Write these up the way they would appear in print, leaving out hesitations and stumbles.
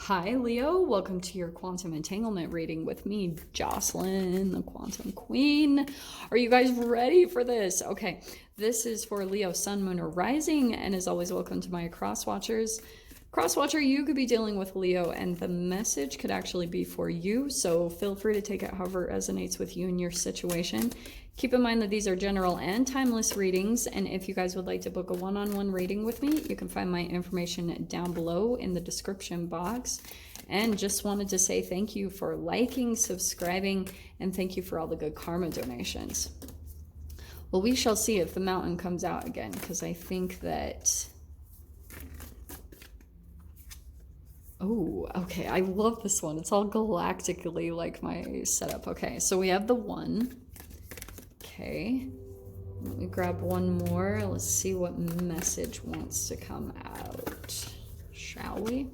Hi, Leo. Welcome to your quantum entanglement reading with me, Jocelyn, the quantum queen. Are you guys ready for this? Okay, this is for Leo, sun, moon, or rising, and as always, welcome to my cross watchers. Crosswatcher, you could be dealing with Leo, and the message could actually be for you, so feel free to take it however it resonates with you and your situation. Keep in mind that these are general and timeless readings, and if you guys would like to book a one-on-one reading with me, you can find my information down below in the description box. And just wanted to say thank you for liking, subscribing, and thank you for all the good karma donations. Well, we shall see if the mountain comes out again, because I think that... Oh, okay. I love this one. It's all galactically like my setup. Okay, so we have the 1. Okay. Let me grab one more. Let's see what message wants to come out. Shall we?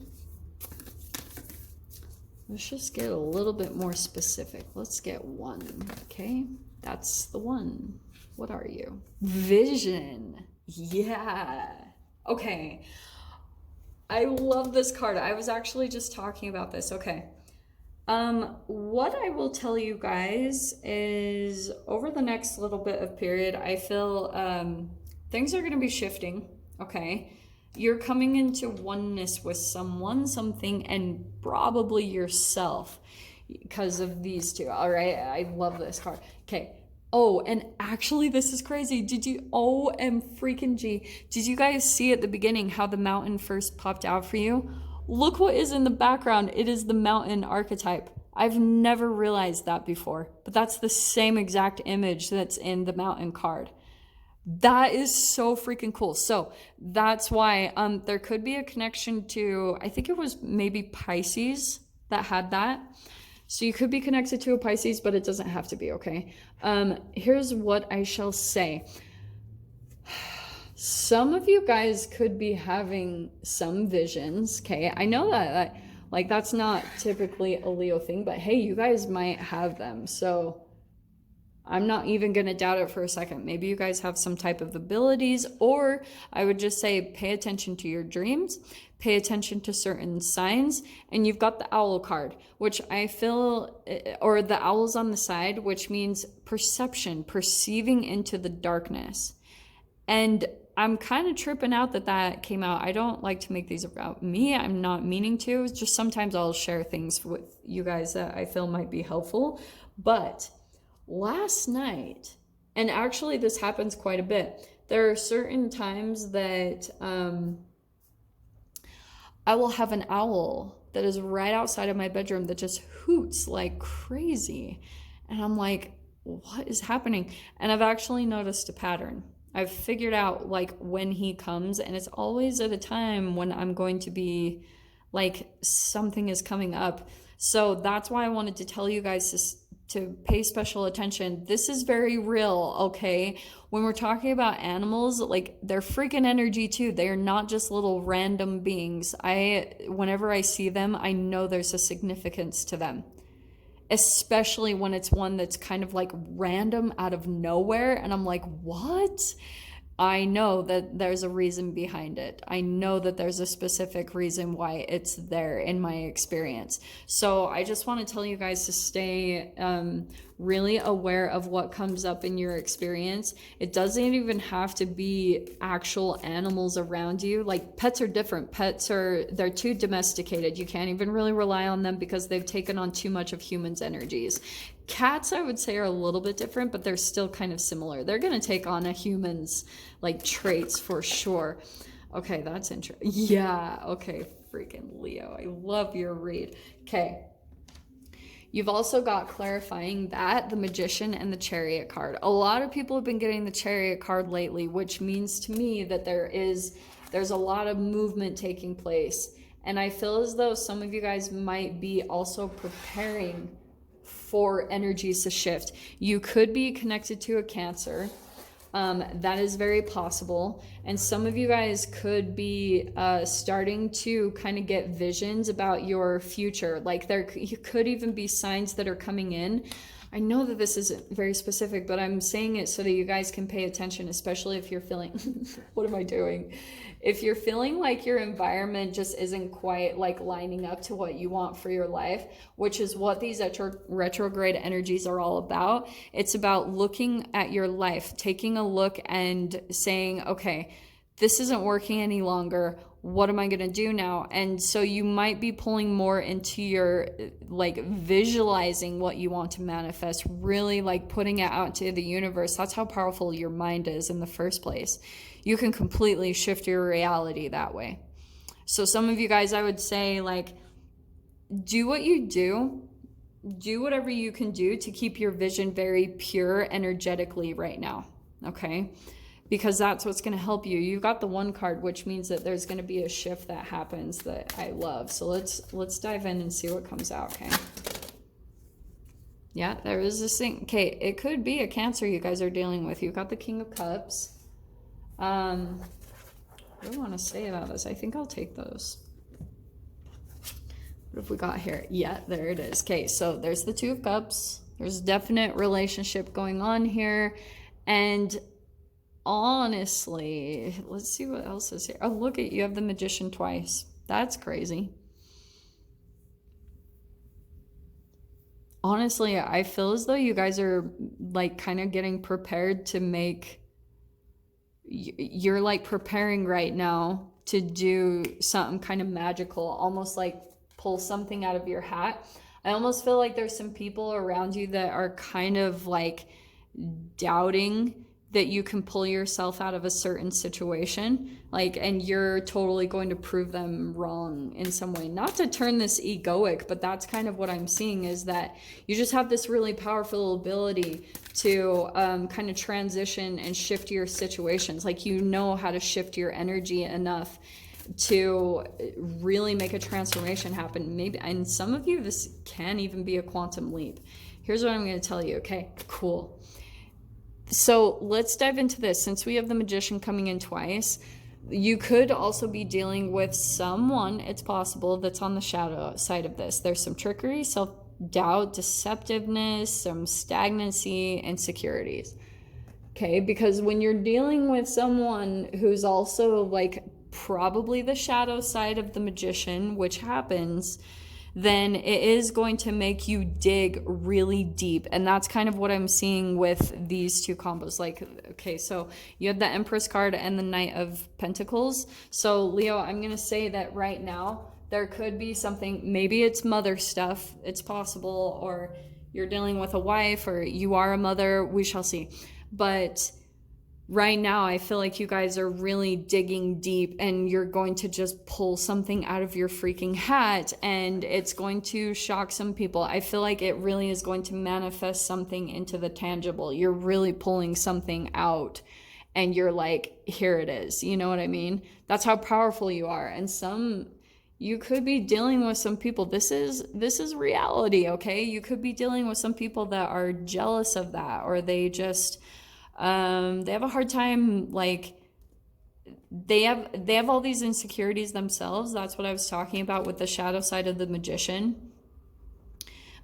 Let's just get a little bit more specific. Let's get 1. Okay. That's the 1. What are you? Vision. Yeah. Okay. I love this card. I was actually just talking about this. Okay. What I will tell you guys is over the next little bit of period, I feel things are going to be shifting. Okay. You're coming into oneness with someone, something, and probably yourself because of these two. All right. I love this card. Okay. Oh, and actually this is crazy. Did you, did you guys see at the beginning how the mountain first popped out for you? Look what is in the background. It is the mountain archetype. I've never realized that before, but that's the same exact image that's in the mountain card. That is so freaking cool. So that's why there could be a connection to, I think it was maybe Pisces that had that. So you could be connected to a Pisces, but it doesn't have to be, okay? Here's what I shall say. Some of you guys could be having some visions, okay? I know that like that's not typically a Leo thing, but hey, you guys might have them. So I'm not even going to doubt it for a second. Maybe you guys have some type of abilities, or I would just say pay attention to your dreams, pay attention to certain signs, and you've got the owl card, which I feel, or the owl's on the side, which means perception, perceiving into the darkness. And I'm kind of tripping out that that came out. I don't like to make these about me. I'm not meaning to. It's just sometimes I'll share things with you guys that I feel might be helpful. But last night, and actually this happens quite a bit, there are certain times that I will have an owl that is right outside of my bedroom that just hoots like crazy. And I'm like, what is happening? And I've actually noticed a pattern. I've figured out like when he comes, and it's always at a time when I'm going to be like something is coming up. So that's why I wanted to tell you guys to pay special attention. This is very real, okay? When we're talking about animals, like they're freaking energy too. They are not just little random beings. Whenever I see them, I know there's a significance to them. Especially when it's one that's kind of like random out of nowhere. And I'm like, what? I know that there's a reason behind it. I know that there's a specific reason why it's there in my experience. So I just want to tell you guys to stay really aware of what comes up in your experience. It doesn't even have to be actual animals around you. Like pets are different. They're too domesticated. You can't even really rely on them because they've taken on too much of humans' energies. Cats, I would say, are a little bit different, but they're still kind of similar. They're going to take on a human's like traits for sure. Okay, that's interesting. Yeah, okay, freaking Leo. I love your read. Okay. You've also got clarifying that, the Magician and the Chariot card. A lot of people have been getting the Chariot card lately, which means to me that there's a lot of movement taking place. And I feel as though some of you guys might be also preparing for energies to shift. You could be connected to a Cancer. That is very possible. And some of you guys could be starting to kind of get visions about your future. Like you could even be signs that are coming in. I know that this isn't very specific, but I'm saying it so that you guys can pay attention, especially if you're feeling, what am I doing? If you're feeling like your environment just isn't quite like lining up to what you want for your life, which is what these retrograde energies are all about. It's about looking at your life, taking a look and saying, okay, this isn't working any longer. What am I going to do now? And so you might be pulling more into your like visualizing what you want to manifest, really like putting it out to the universe. That's how powerful your mind is in the first place. You can completely shift your reality that way. So some of you guys, I would say, like, do what you do whatever you can do to keep your vision very pure energetically right now. Okay. Because that's what's going to help you. You've got the 1 card, which means that there's going to be a shift that happens that I love. So let's dive in and see what comes out, okay? Yeah, there is this thing. Okay, it could be a Cancer you guys are dealing with. You've got the King of Cups. What do I want to say about this? I think I'll take those. What have we got here? Yeah, there it is. Okay, so there's the 2 of Cups. There's a definite relationship going on here. And honestly, let's see what else is here. Oh, look at you have the Magician twice. That's crazy. Honestly, I feel as though you guys are like kind of getting prepared to make, you're like preparing right now to do something kind of magical, almost like pull something out of your hat. I almost feel like there's some people around you that are kind of like doubting that you can pull yourself out of a certain situation, like, and you're totally going to prove them wrong in some way. Not to turn this egoic, but that's kind of what I'm seeing, is that you just have this really powerful ability to kind of transition and shift your situations. Like, you know how to shift your energy enough to really make a transformation happen. Maybe, and some of you, this can even be a quantum leap. Here's what I'm going to tell you. Okay, cool. So let's dive into this. Since we have the Magician coming in twice, you could also be dealing with someone, it's possible, that's on the shadow side of this. There's some trickery, self-doubt, deceptiveness, some stagnancy, insecurities. Okay, because when you're dealing with someone who's also like probably the shadow side of the Magician, which happens, then it is going to make you dig really deep. And that's kind of what I'm seeing with these 2 combos. Like, okay, so you have the Empress card and the Knight of Pentacles. So Leo, I'm going to say that right now, there could be something, maybe it's mother stuff, it's possible, or you're dealing with a wife, or you are a mother, we shall see. But right now, I feel like you guys are really digging deep, and you're going to just pull something out of your freaking hat, and it's going to shock some people. I feel like it really is going to manifest something into the tangible. You're really pulling something out, and you're like, here it is. You know what I mean? That's how powerful you are. And you could be dealing with some people. This is reality, okay? You could be dealing with some people that are jealous of that, or they just they have a hard time, like, they have all these insecurities themselves. That's what I was talking about with the shadow side of the Magician.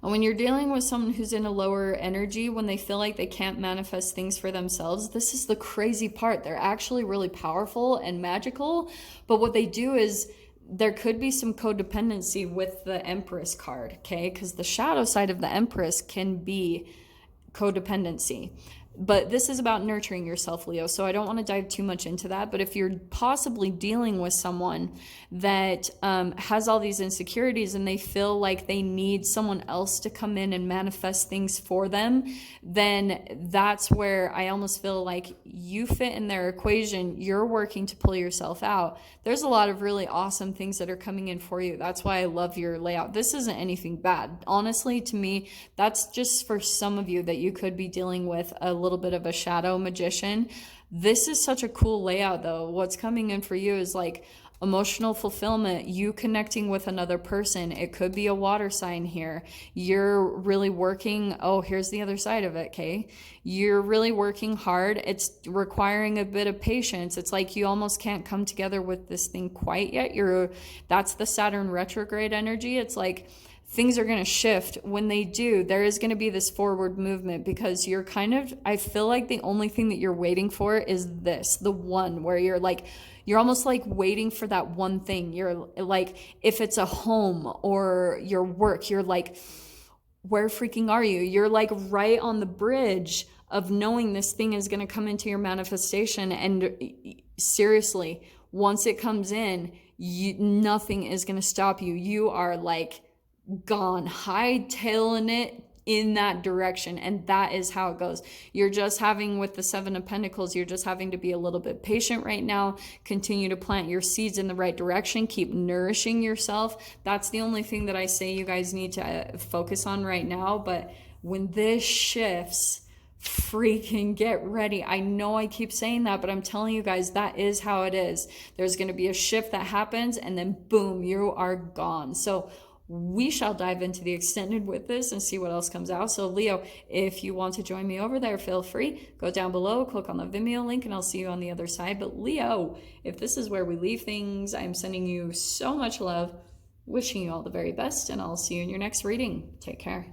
And when you're dealing with someone who's in a lower energy, when they feel like they can't manifest things for themselves, this is the crazy part. They're actually really powerful and magical, but what they do is there could be some codependency with the Empress card, okay? Because the shadow side of the Empress can be codependency. But this is about nurturing yourself, Leo, so I don't want to dive too much into that. But if you're possibly dealing with someone that has all these insecurities, and they feel like they need someone else to come in and manifest things for them, then that's where I almost feel like you fit in their equation. You're working to pull yourself out. There's a lot of really awesome things that are coming in for you. That's why I love your layout. This isn't anything bad. Honestly, to me, that's just for some of you that you could be dealing with a little bit of a shadow magician. This is such a cool layout, though. What's coming in for you is like emotional fulfillment, you connecting with another person. It could be a water sign here. You're really working. Oh, here's the other side of it, okay? You're really working hard. It's requiring a bit of patience. It's like you almost can't come together with this thing quite yet. That's the Saturn retrograde energy. It's like things are going to shift. When they do, there is going to be this forward movement, because you're kind of, I feel like the only thing that you're waiting for is this, the one where you're like, you're almost like waiting for that one thing. You're like, if it's a home or your work, you're like, where freaking are you? You're like right on the bridge of knowing this thing is going to come into your manifestation. And seriously, once it comes in, nothing is going to stop you. You are like gone, hightailing it in that direction. And that is how it goes. You're just having, with the Seven of Pentacles, you're just having to be a little bit patient right now. Continue to plant your seeds in the right direction. Keep nourishing yourself. That's the only thing that I say you guys need to focus on right now. But when this shifts, freaking get ready. I know I keep saying that, but I'm telling you guys, that is how it is. There's going to be a shift that happens, and then boom, you are gone. So we shall dive into the extended with this and see what else comes out. So Leo, if you want to join me over there, feel free. Go down below, click on the Vimeo link, and I'll see you on the other side. But Leo, if this is where we leave things, I'm sending you so much love, wishing you all the very best, and I'll see you in your next reading. Take care.